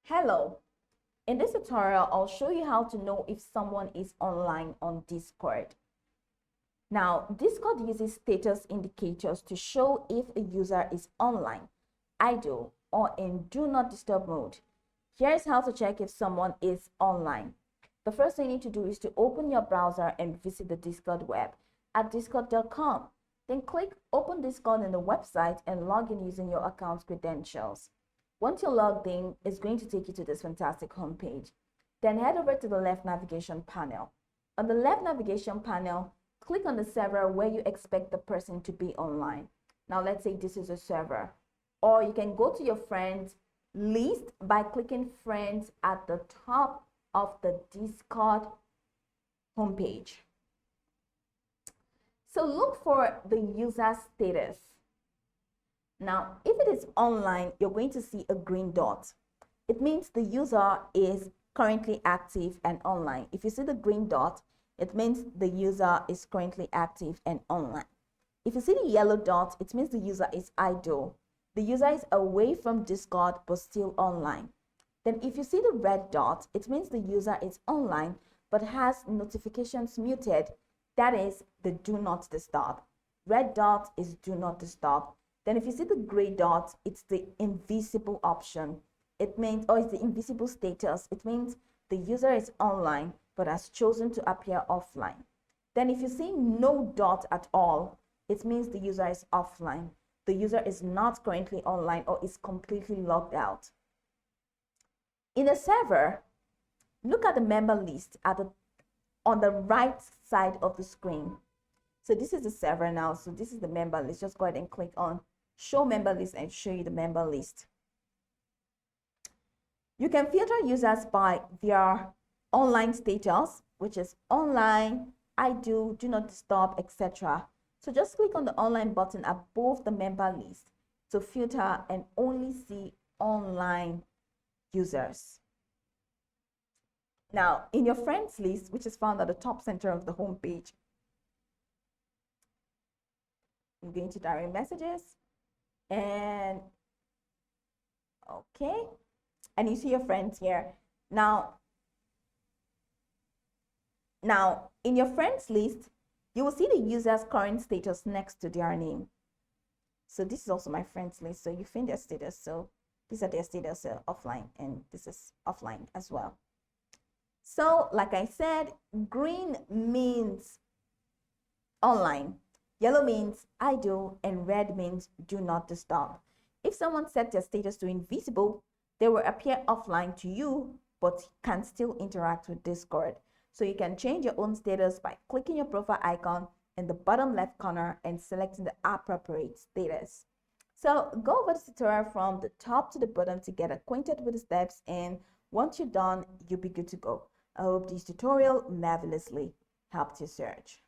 Hello, in this tutorial, I'll show you how to know if someone is online on Discord. Now, Discord uses status indicators to show if a user is online, idle, or in do not disturb mode. Here's how to check if someone is online. The first thing you need to do is to open your browser and visit the Discord web at discord.com. Then click Open Discord in the website and log in using your account's credentials. Once you're logged in, it's going to take you to this fantastic homepage. Then head over to the left navigation panel. On the left navigation panel, click on the server where you expect the person to be online. Now let's say this is a server. Or you can go to your friends list by clicking friends at the top of the Discord homepage. So look for the user status. Now, if it is online, you're going to see a green dot. It means the user is currently active and online. If you see the green dot, it means the user is currently active and online. If you see the yellow dot, it means the user is idle. The user is away from Discord but still online. Then if you see the red dot, it means the user is online but has notifications muted. That is the do not disturb. Red dot is do not disturb. Then if you see the gray dot, it's the invisible option. It means, or it's the invisible status. It means the user is online but has chosen to appear offline. Then if you see no dot at all, it means the user is offline. The user is not currently online or is completely logged out. In a server, look at the member list on the right side of the screen. So this is the server now. So this is the member list. Just go ahead and click on Show Member List and show you the member list. You can filter users by their online status, which is online, do not disturb, etc. So just click on the online button above the member list to filter and only see online users. Now, in your friends list, which is found at the top center of the home page, I'm going to direct messages. And okay, and you see your friends here. Now in your friends list, you will see the user's current status next to their name. So this is also my friends list. So you find their status. So these are their status offline, and this is offline as well. So like I said, green means online. Yellow means idle and red means do not disturb. If someone set their status to invisible, they will appear offline to you, but can still interact with Discord. So you can change your own status by clicking your profile icon in the bottom left corner and selecting the appropriate status. So go over the tutorial from the top to the bottom to get acquainted with the steps, and once you're done, you'll be good to go. I hope this tutorial marvelously helped you search.